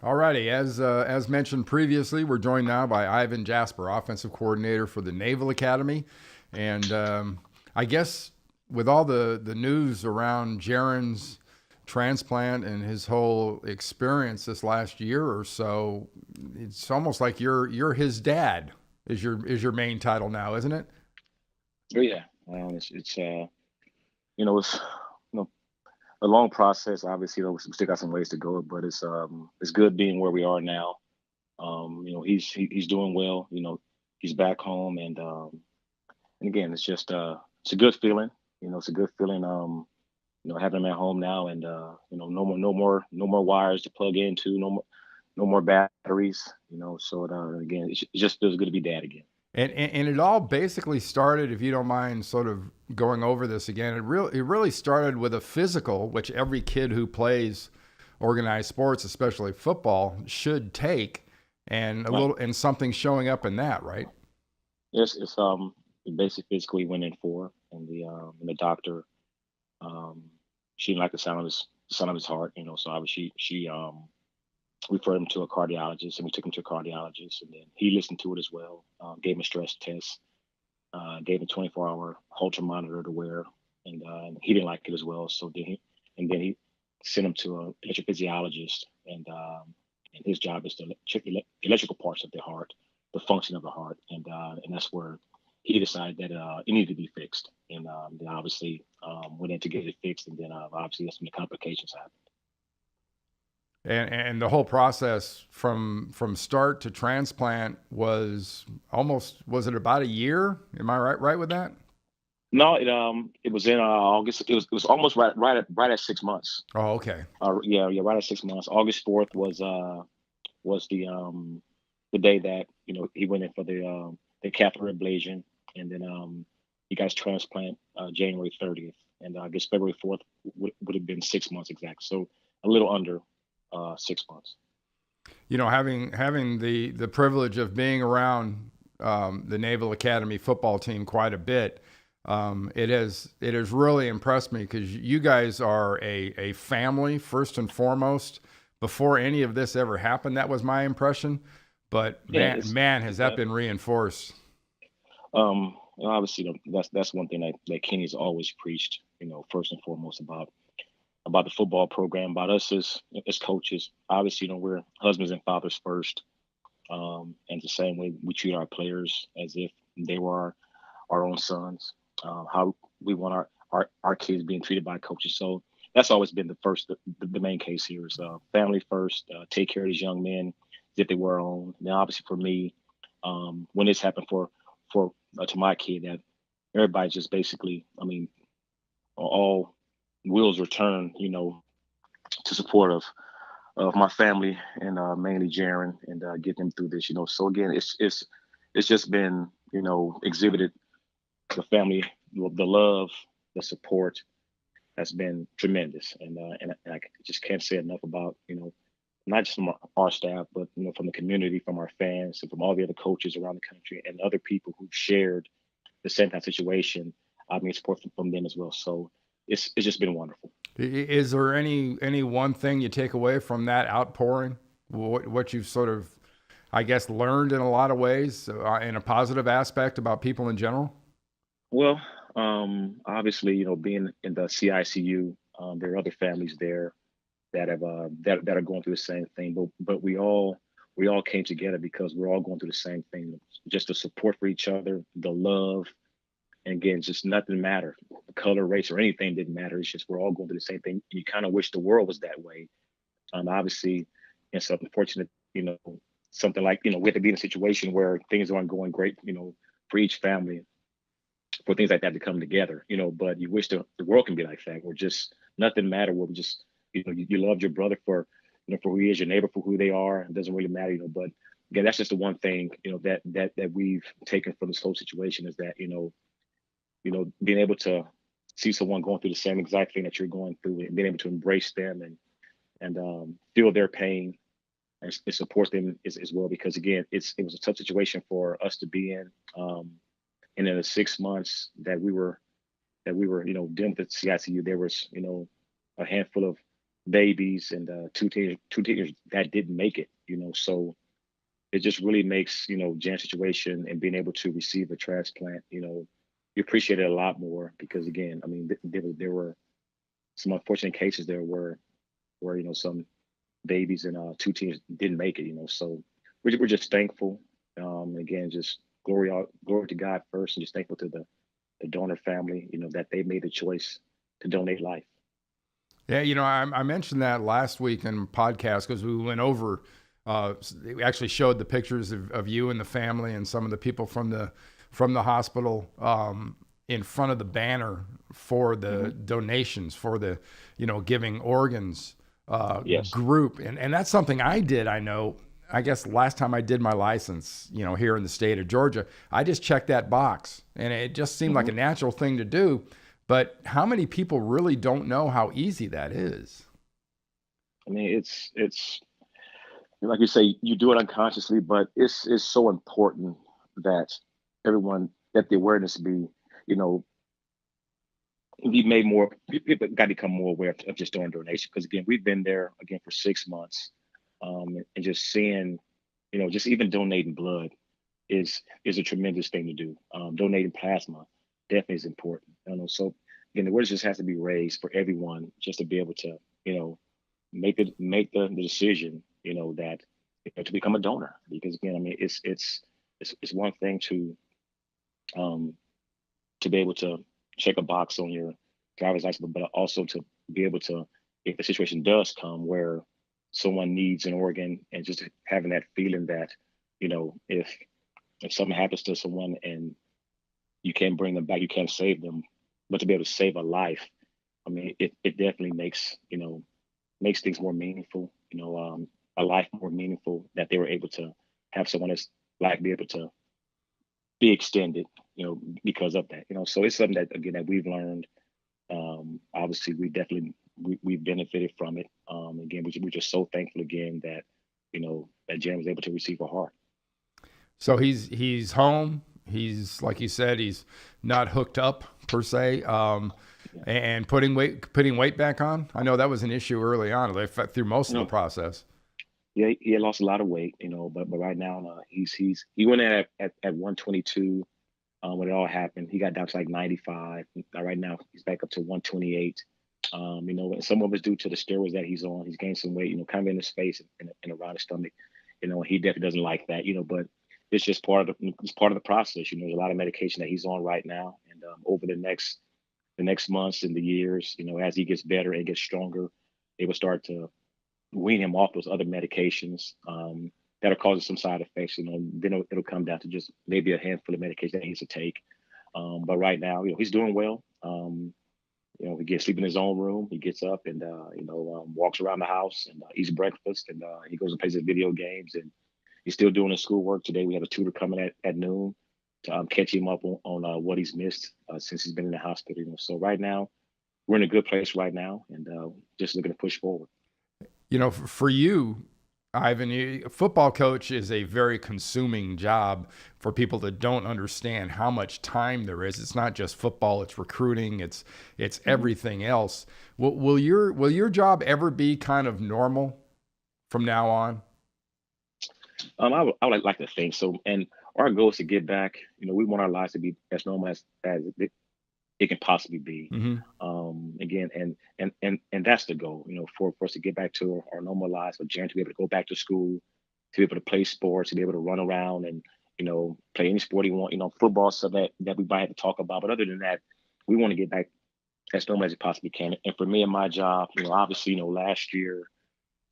Alrighty, as mentioned previously, we're joined now by Ivin Jasper, offensive coordinator for the Naval Academy, and I guess with all the news around Jarren's transplant and his whole experience this last year or so, it's almost like you're his dad. Is your main title now, isn't it? Oh yeah, it's it's a long process. Obviously, we still got some ways to go, but it's good being where we are now. He's doing well. He's back home, and again, it's a good feeling. It's a good feeling. Having him at home now, and no more wires to plug into, no more batteries. So again, it just feels good to be dad again. And it all basically started, if you don't mind sort of going over this again, it really started with a physical, which every kid who plays organized sports, especially football, should take, and a Right. little and something showing up in that, right? Yes, it's basic physical he went in for, and the doctor she didn't like the sound of his heart. So obviously she referred him to a cardiologist, and we took him to a cardiologist, and then he listened to it as well. Gave him a stress test, gave him a 24-hour Holter monitor to wear, and he didn't like it as well. So then he sent him to an electrophysiologist, and his job is to check the electrical parts of the heart, the function of the heart, and that's where he decided that it needed to be fixed, and then obviously went in to get it fixed, and then obviously that's when the complications happened. And the whole process from start to transplant was it about a year? Am I right with that? No, it was in August. It was almost right at 6 months. Oh, okay. Yeah, right at 6 months. August 4th was the day that he went in for the catheter ablation, and then he got his transplant January 30th, and I guess February 4th would have been 6 months exact. So a little under 6 months. Having the privilege of being around the Naval Academy football team quite a bit, it has really impressed me because you guys are a family first and foremost. Before any of this ever happened, that was my impression. But Yeah, man, has it's that that. been reinforced? Obviously, that's one thing that Kenny's always preached. First and foremost about the football program, about us as coaches. Obviously, we're husbands and fathers first, and the same way we treat our players as if they were our own sons. How we want our kids being treated by coaches. So that's always been the main case here is family first. Take care of these young men as if they were our own. Now, obviously, for me, when this happened for to my kid, that everybody just basically, I mean, all wheels were turned, to support of my family and mainly Jarren and get them through this. So again, it's just been exhibited the family, the love, the support has been tremendous, and I just can't say enough about not just from our staff, but from the community, from our fans, and from all the other coaches around the country and other people who've shared the same kind of situation. I mean, support from them as well. So it's just been wonderful. Is there any one thing you take away from that outpouring? What you've sort of, I guess, learned in a lot of ways in a positive aspect about people in general? Well, obviously, being in the CICU, there are other families there that are going through the same thing, but we all came together because we're all going through the same thing. Just the support for each other, the love, and again, just nothing mattered. The color, race, or anything didn't matter. It's just we're all going through the same thing. You kind of wish the world was that way. Obviously, it's unfortunate, something like we have to be in a situation where things aren't going great, for each family for things like that to come together, but you wish the world can be like that, where just nothing matter, where we just, you love your brother for who he is, your neighbor for who they are. It doesn't really matter, but again, that's just the one thing, that we've taken from this whole situation is that, being able to see someone going through the same exact thing that you're going through and being able to embrace them and feel their pain and support them as well, because again, it was a tough situation for us to be in. And in the 6 months that we were dealing with the CICU, there was, a handful of babies and two teenagers that didn't make it. So it just really makes Jan's situation and being able to receive a transplant. You appreciate it a lot more because again, I mean, there were some unfortunate cases there where some babies and two teens didn't make it. So we're just thankful. Again, just glory to God first, and just thankful to the donor family. That they made the choice to donate life. Yeah, I mentioned that last week in podcast because we went over. We actually showed the pictures of you and the family and some of the people from the hospital in front of the banner for the donations for the giving organs Yes. group, and that's something I did. I guess last time I did my license, here in the state of Georgia, I just checked that box, and it just seemed like a natural thing to do. But how many people really don't know how easy that is? I mean, it's like you say, you do it unconsciously, but it's so important that that the awareness you know, be made more. People got to become more aware of just doing donation because again, we've been there again for 6 months, and just seeing, just even donating blood is a tremendous thing to do. Donating plasma definitely is important. So again, the awareness just has to be raised for everyone just to be able to, make the decision, that to become a donor. Because again, I mean, it's one thing um, to be able to check a box on your driver's license, but also to be able to, if the situation does come where someone needs an organ, and just having that feeling that, if something happens to someone and you can't bring them back, you can't save them, but to be able to save a life, I mean, it definitely makes things more meaningful. A life more meaningful that they were able to have someone that's life be able to be extended. Because of that. So it's something that again that we've learned. Obviously, we benefited from it. Again, we're just so thankful again that that Jan was able to receive a heart. So he's home. He's, like you said, he's not hooked up per se, and putting weight back on. I know that was an issue early on, through most of the process. Yeah, he had lost a lot of weight, but right now he went in at 122 when it all happened. He got down to like 95. Right now he's back up to 128. And some of it's due to the steroids that he's on. He's gained some weight, kind of in his face and around his stomach. He definitely doesn't like that, but it's just part of the process. There's a lot of medication that he's on right now, and over the next months and the years, as he gets better and gets stronger, they will start to wean him off those other medications that are causing some side effects. Then it'll come down to just maybe a handful of medication that he needs to take. But right now, he's doing well. He gets sleep in his own room. He gets up and walks around the house and eats breakfast, and he goes and plays his video games, and he's still doing his schoolwork. Today we have a tutor coming at noon to catch him up on what he's missed since he's been in the hospital. So right now we're in a good place right now, and just looking to push forward. For you, Ivan, a football coach is a very consuming job for people that don't understand how much time there is. It's not just football; it's recruiting, it's everything else. Will your job ever be kind of normal from now on? I would like to think so, and our goal is to get back. We want our lives to be as normal as it can possibly be. Again, and that's the goal. For us to get back to our normal lives, for Jarren to be able to go back to school, to be able to play sports, to be able to run around and play any sport he want. Football stuff that we might have to talk about, but other than that, we want to get back as normal as it possibly can. And for me and my job, obviously, last year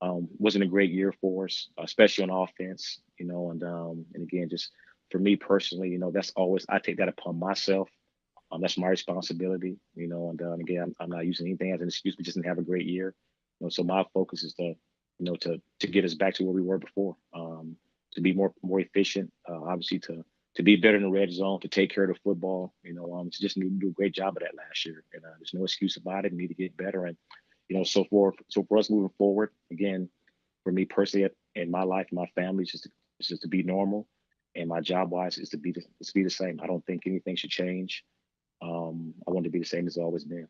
wasn't a great year for us, especially on offense. And again, just for me personally, that's always I take that upon myself. That's my responsibility, and again, I'm not using anything as an excuse. We just didn't have a great year, so my focus is to get us back to where we were before, to be more efficient, obviously to be better in the red zone, to take care of the football, to just need to do a great job of that last year, and there's no excuse about it. We need to get better, and so for us moving forward, again, for me personally in my life, my family, it's just to be normal, and my job wise is to be the same. I don't think anything should change. I want to be the same as it's always been.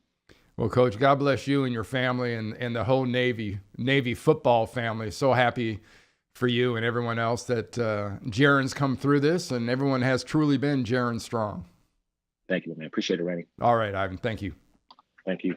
Well, Coach, God bless you and your family and the whole Navy football family. So happy for you and everyone else that Jarren's come through this, and everyone has truly been Jarren strong. Thank you, man. Appreciate it, Randy. All right, Ivan. Thank you. Thank you.